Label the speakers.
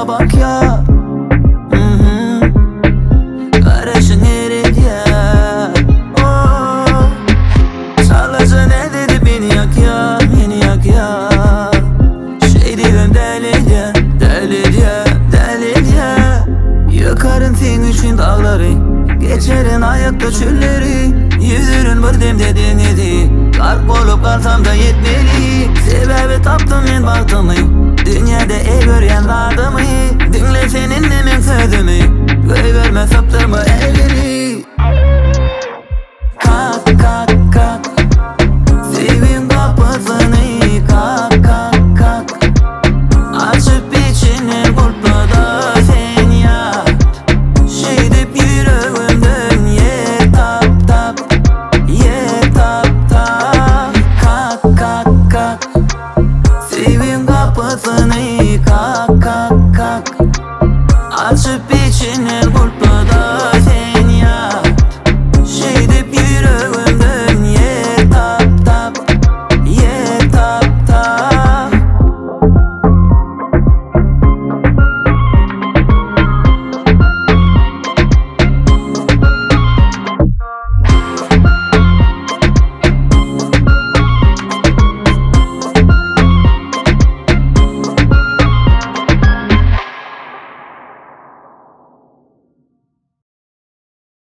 Speaker 1: bana bak ya. Karışın erit ya. Oh. Sarlaca ne dedi, beni yak ya, beni yak ya. Şey dedim deli diye, deli diye, deli diye. Yakarın senin için dağları, geçerin ayakta çölleri. Yüzürün bir demde denedi, kalp olup kalsam da yetmeli. Sebebi taptım men baktımı, dünyada görgen vardı mı? Dinle senin nemin sözümü, göy verme saptırma elleri.